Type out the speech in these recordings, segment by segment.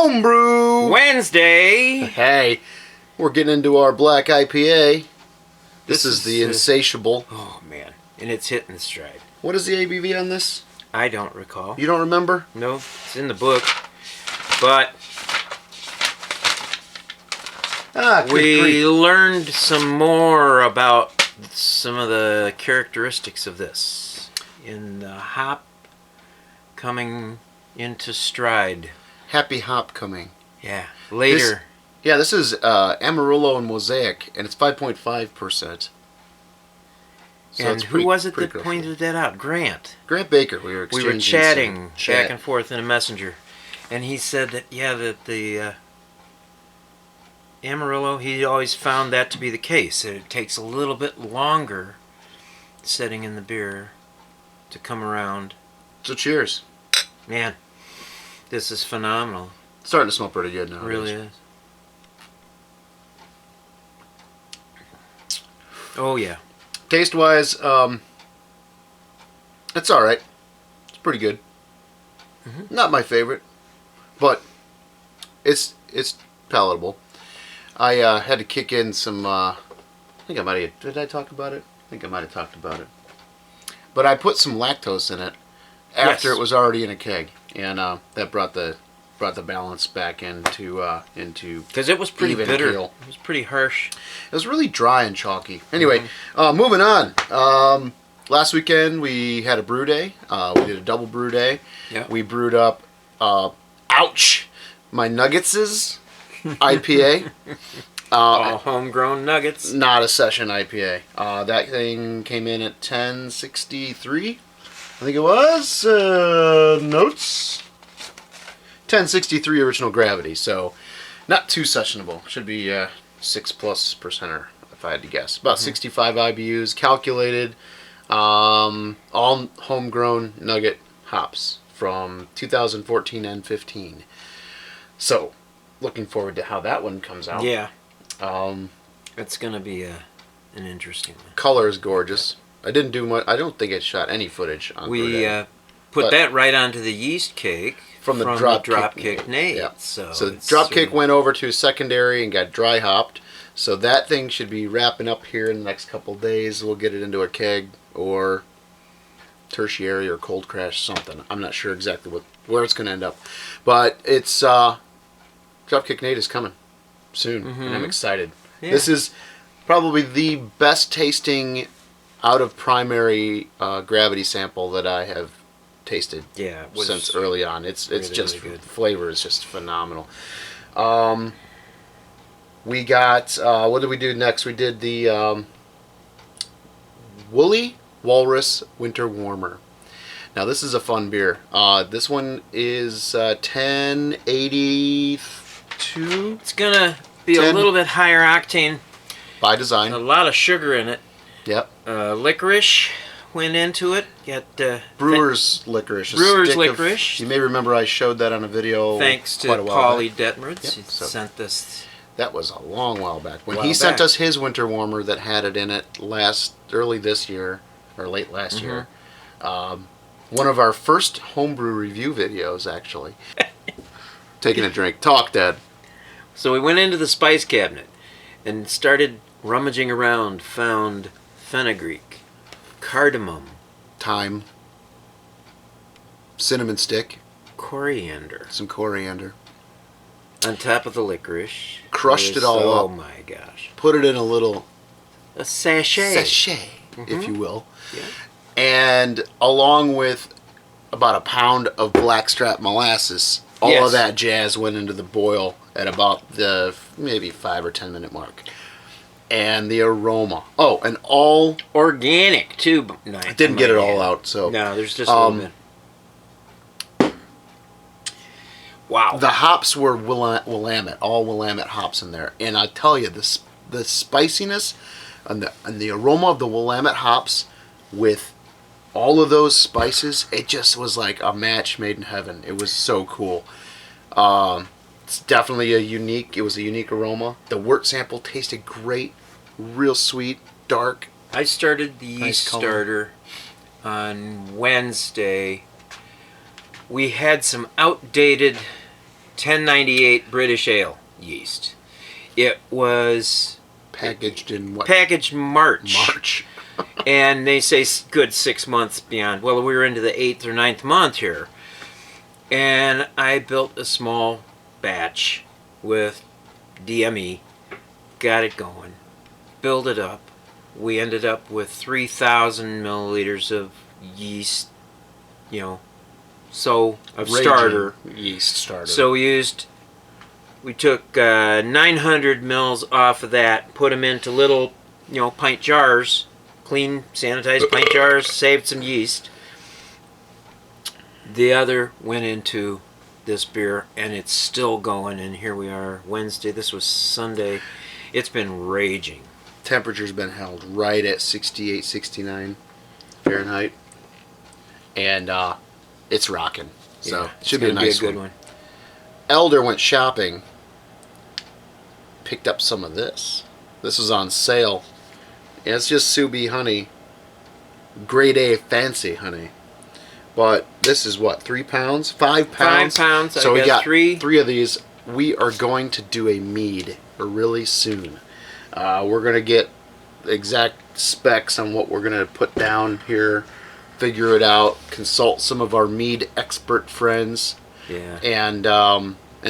Homebrew Wednesday. Hey, we're getting into our black IPA. This is the Insatiable. Oh man, and it's hitting stride. What is the ABV on this? I don't recall. You don't remember? No, it's in the book. But we learned some more about some of the characteristics of this in the hop coming into stride. Happy hop coming. Yeah, later. This is Amarillo and Mosaic, and it's 5.5%. So and who was it that pointed that out? Grant. Grant Baker. We were chatting back and forth in a messenger, and he said that that the Amarillo, he always found that to be the case. That it takes a little bit longer setting in the beer to come around. So cheers. Man, this is phenomenal. It's starting to smell pretty good now. It really is. Oh yeah. Taste wise, it's all right. It's pretty good. Mm-hmm. Not my favorite, but it's palatable. I had to kick in some. I think I might have. Did I talk about it? I think I might have talked about it. But I put some lactose in it after it was already in a keg, and that brought the balance back into because it was pretty bitter. It was pretty harsh. It was really dry and chalky. Anyway, moving on. Last weekend we had a brew day. We did a double brew day. Yeah. We brewed up ouch, my Nuggets' IPA. All homegrown nuggets. Not a session IPA. That thing came in at 1063. I think it was. Notes. 1063 original gravity, so not too sessionable. Should be 6+%, if I had to guess. About 65 IBUs, calculated. All homegrown nugget hops from 2014 and 15. So, looking forward to how that one comes out. Yeah. It's gonna be an interesting one. Color is gorgeous. I didn't do much. I don't think I shot any footage on We put that right onto the yeast cake. From the Dropkick Nate. Yeah. So Dropkick went over to secondary and got dry hopped. So that thing should be wrapping up here in the next couple days. We'll get it into a keg or tertiary or cold crash something. I'm not sure exactly where it's going to end up. But it's Dropkick Nate is coming soon, and I'm excited. Yeah. This is probably the best tasting out of primary gravity sample that I have tasted since early on. It's really, just really good. Flavor is just phenomenal. We got what did we do next? We did the Woolly Walrus Winter Warmer. Now this is a fun beer. This one is 1082. It's gonna be a little bit higher octane by design. A lot of sugar in it. Yep. Licorice went into it. Got Brewer's licorice. Brewer's licorice. You may remember I showed that on a video. Thanks to Paulie Detmeritz. Yep. He sent us. That was a long while back. When he sent us his winter warmer that had it in it early this year, or late last year. One of our first homebrew review videos, actually. Taking a drink. Talk, Dad. So we went into the spice cabinet and started rummaging around, found fenugreek, cardamom, thyme, cinnamon stick, coriander. Some coriander. On top of the licorice. Crushed it all up. Oh my gosh. Put it in a sachet. If you will. Yeah. And along with about a pound of blackstrap molasses, all of that jazz went into the boil at about the maybe 5 or 10 minute mark. And the aroma. Oh, and all organic too. No, I didn't get it all out, so no, there's just a little bit. Wow. The hops were Willamette, all Willamette hops in there, and I tell you, the spiciness and the aroma of the Willamette hops with all of those spices, it just was like a match made in heaven. It was so cool. It's definitely a unique aroma. The wort sample tasted great, real sweet, dark. I started the yeast starter on Wednesday. We had some outdated 1098 British Ale yeast. It was Packaged in what? packaged March. March. And they say good 6 months beyond. Well, we were into the 8th or 9th month here. And I built a small batch with DME, got it going, built it up. We ended up with 3,000 milliliters of yeast, of Raging starter. yeast starter. So we took 900 mils off of that, put them into little, pint jars, clean, sanitized pint jars, saved some yeast. The other went into this beer, and it's still going, and here we are Wednesday. This was Sunday. It's been raging. Temperature's been held right at 68, 69 Fahrenheit. And it's rocking. So Yeah, it should be a nice good one. Elder went shopping, picked up some of this. This was on sale. Yeah, it's just Subi honey. Grade A fancy honey. But this is what, 3 pounds? 5 pounds? 5 pounds. So I we got three of these. We are going to do a mead really soon. We're going to get exact specs on what we're going to put down here, figure it out, consult some of our mead expert friends, Yeah. and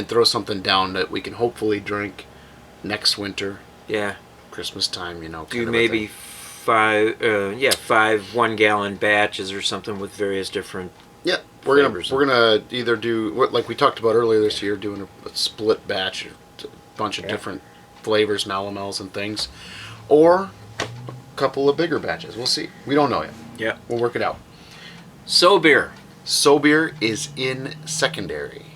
throw something down that we can hopefully drink next winter, Yeah. Christmas time, Do kind of a maybe thing. five 1-gallon batches or something with various different. Yeah, we're flavors. gonna either do what, like we talked about earlier this year, doing a split batch, a bunch of different flavors, malamels and things, or a couple of bigger batches. We'll see. We don't know yet. Yeah. We'll work it out. So beer. So beer is in secondary.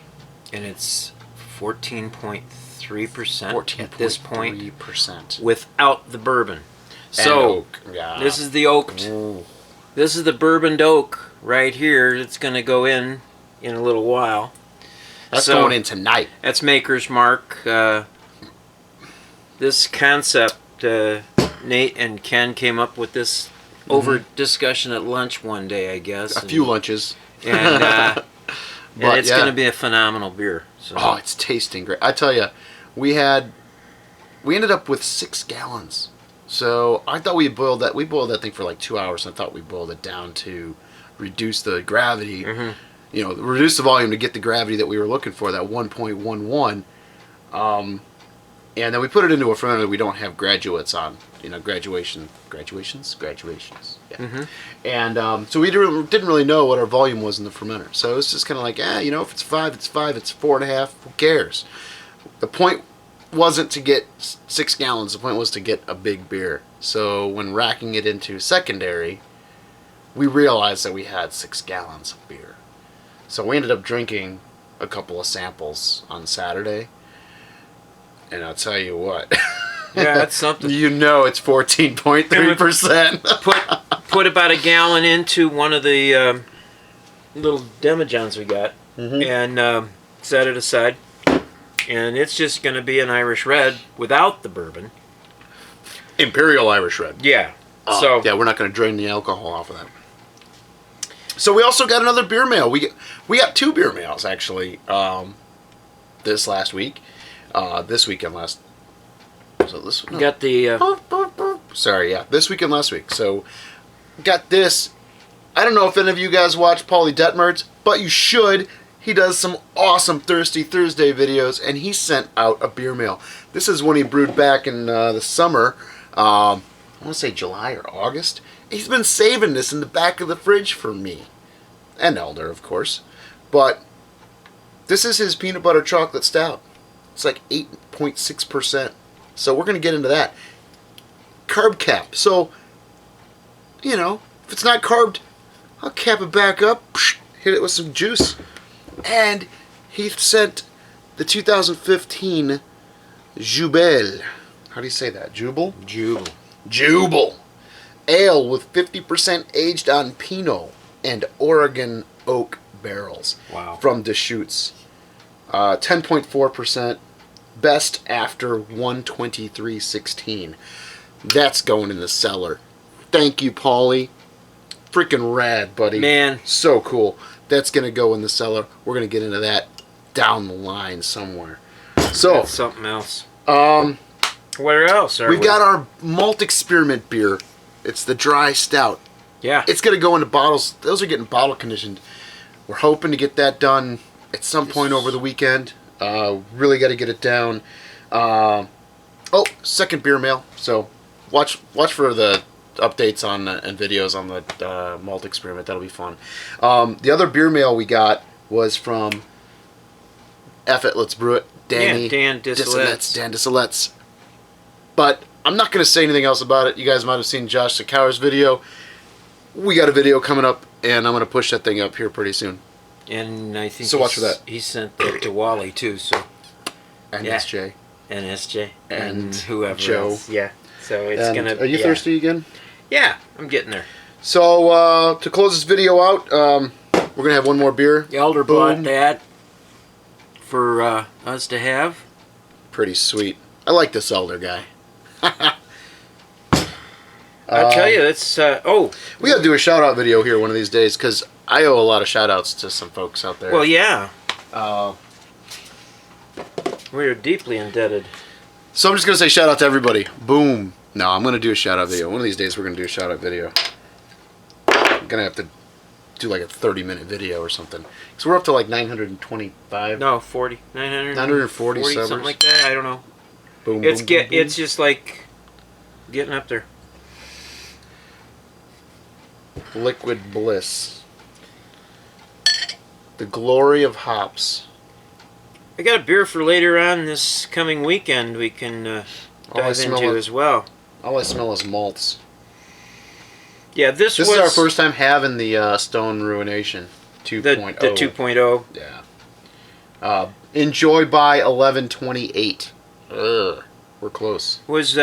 And it's 14.3% at this point 14.3%. without the bourbon. And So oak. Yeah. this is the oaked. Ooh. This is the bourboned oak right here. It's going to go in a little while. That's So- going in tonight. That's Maker's Mark. This concept, Nate and Ken came up with this over discussion at lunch one day, I guess. A few lunches. And, and But, it's yeah. going to be a phenomenal beer. So. Oh, it's tasting great. I tell you, we ended up with 6 gallons. So I thought we boiled that. We boiled that thing for like 2 hours. And I thought we boiled it down to reduce the gravity. Reduce the volume to get the gravity that we were looking for, that 1.11. And then we put it into a fermenter that we don't have graduates on. Graduations. Yeah. And so we didn't really know what our volume was in the fermenter. So it's just kind of like, if it's 5, it's 5. It's 4.5. Who cares? The point wasn't to get 6 gallons. The point was to get a big beer. So when racking it into secondary, we realized that we had 6 gallons of beer. So we ended up drinking a couple of samples on Saturday. And I'll tell you what. Yeah, that's something. It's 14.3%. Put about a gallon into one of the little demijohns we got, and set it aside. And it's just going to be an Irish Red without the bourbon. Imperial Irish Red. Yeah. So yeah, we're not going to drain the alcohol off of that. So we also got another beer mail. We got 2 beer mails actually. This last week, this weekend last. So this no. Got the. Sorry, yeah, this weekend last week. So got this. I don't know if any of you guys watch Paulie Detmerz, but you should. He does some awesome Thirsty Thursday videos, and he sent out a beer mail. This is one he brewed back in the summer. I want to say July or August. He's been saving this in the back of the fridge for me. And Elder, of course. But this is his peanut butter chocolate stout. It's like 8.6%. So we're going to get into that. Carb cap. So, if it's not carbed, I'll cap it back up. Hit it with some juice. And he sent the 2015 Jubel. How do you say that? Jubel? Jubel. Ale with 50% aged on Pinot and Oregon oak barrels. Wow. From Deschutes. 10.4%. Best after 123.16. That's going in the cellar. Thank you, Paulie. Freaking rad, buddy. Man. So cool. That's going to go in the cellar. We're going to get into that down the line somewhere. So That's something else. um, Where else are we've we? got our malt experiment beer. It's the dry stout. Yeah. It's gonna go into bottles. Those are getting bottle conditioned. We're hoping to get that done at some point over the weekend. Really got to get it down. Second beer mail. So watch for the updates on and videos on the malt experiment. That'll be fun. The other beer mail we got was from F it, let's brew it. Danny. Yeah, Dan Disseletts. Dan Disseletts. But I'm not going to say anything else about it. You guys might have seen Josh Sakauer's video. We got a video coming up, and I'm going to push that thing up here pretty soon. And I think So watch for that. He sent that to Wally too. So And Yeah. SJ. and SJ And whoever Joe. else. Yeah. So it's And gonna. are you yeah. thirsty again? Yeah, I'm getting there. So to close this video out, we're going to have one more beer. The Elder Boom. bought that for us to have. Pretty sweet. I like this elder guy. I'll tell you, it's We got to do a shout out video here one of these days because I owe a lot of shout outs to some folks out there. well, yeah, Uh, we are deeply indebted. so I'm just going to say shout out to everybody. Boom. No, I'm going to do a shout out video. One of these days we're going to do a shout out video. I'm going to have to do like a 30-minute video or something. Because we're up to like 925. No, 40, 900, 940 subbers. something like that. I don't know. Boom, It's boom, get boom, it's just like getting up there. boom. Liquid Bliss. The glory of hops. I got a beer for later on this coming weekend. We can All I dive smell into is- as well. All I smell is malts. Yeah, this This was is our first time having the Stone Ruination 2.0. the 2.0. Yeah. Enjoy by 11/28. Ugh. We're close. Was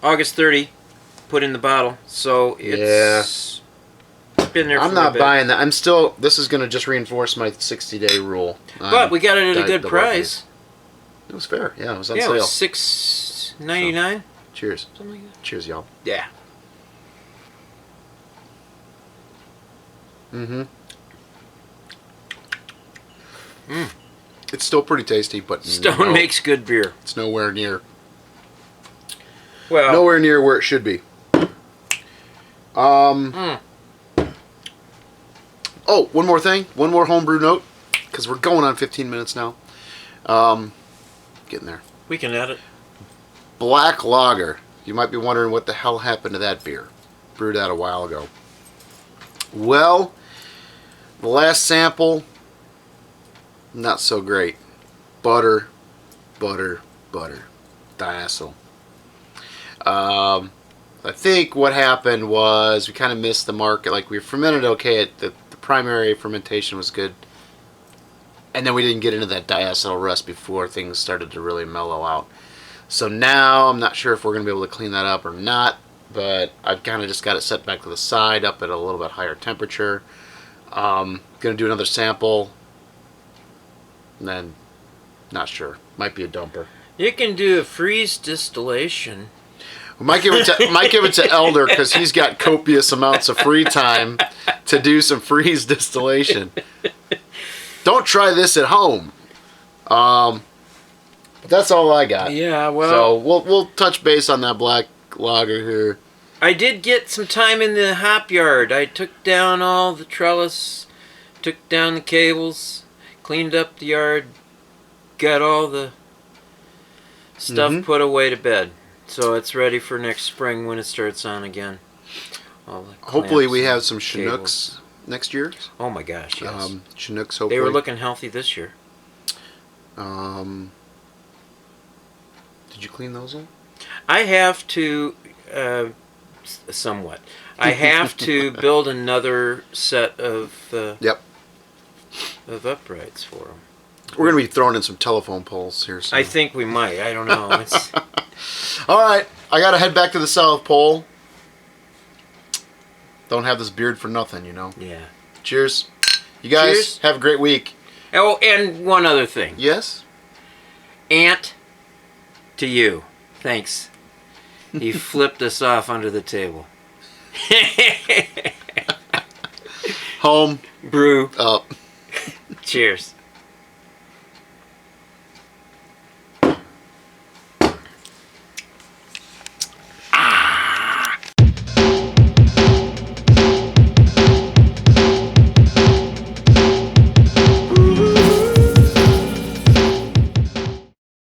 August 30 put in the bottle, so it's been there for I'm not a bit. buying that. I'm still. This is going to just reinforce my 60-day rule. But we got it at a good the price. It was fair. Yeah, it was on Yeah, it sale. was $6.99, Cheers. something like that. Cheers, y'all. Yeah. Mm-hmm. Mm. It's still pretty tasty, but Stone makes good beer. It's nowhere near Well, nowhere near where it should be. Mm. Oh, one more thing. One more homebrew note, because we're going on 15 minutes now. Getting there. we can edit. Black Lager. You might be wondering what the hell happened to that beer. Brewed that a while ago. Well, the last sample, not so great. Butter, butter, butter. Diacetyl. I think what happened was we kind of missed the market. Like, we fermented okay. The primary fermentation was good. And then we didn't get into that diacetyl rust before things started to really mellow out. So now I'm not sure if we're going to be able to clean that up or not. But I've kind of just got it set back to the side up at a little bit higher temperature. Going to do another sample. And then, not sure. Might be a dumper. You can do a freeze distillation. We might give it to Elder because he's got copious amounts of free time to do some freeze distillation. Don't try this at home. But that's all I got. Yeah, well, So we'll touch base on that black lager here. I did get some time in the hop yard. I took down all the trellis, took down the cables, cleaned up the yard, got all the stuff put away to bed. So it's ready for next spring when it starts on again. All the Hopefully clamps we have and some Chinooks next year. Oh my gosh, yes. Chinooks, hopefully. They were looking healthy this year. Did you clean those up? I have to, somewhat. I have to build another set of Yep. of uprights for them. We're going to be throwing in some telephone poles here soon. I think we might. I don't know. It's, All right. I got to head back to the South Pole. Don't have this beard for nothing, you know. yeah. Cheers. You guys Cheers. have a great week. Oh, and one other thing. Yes? Aunt, to you. Thanks. He flipped us off under the table. Home. Brew. Up. Cheers.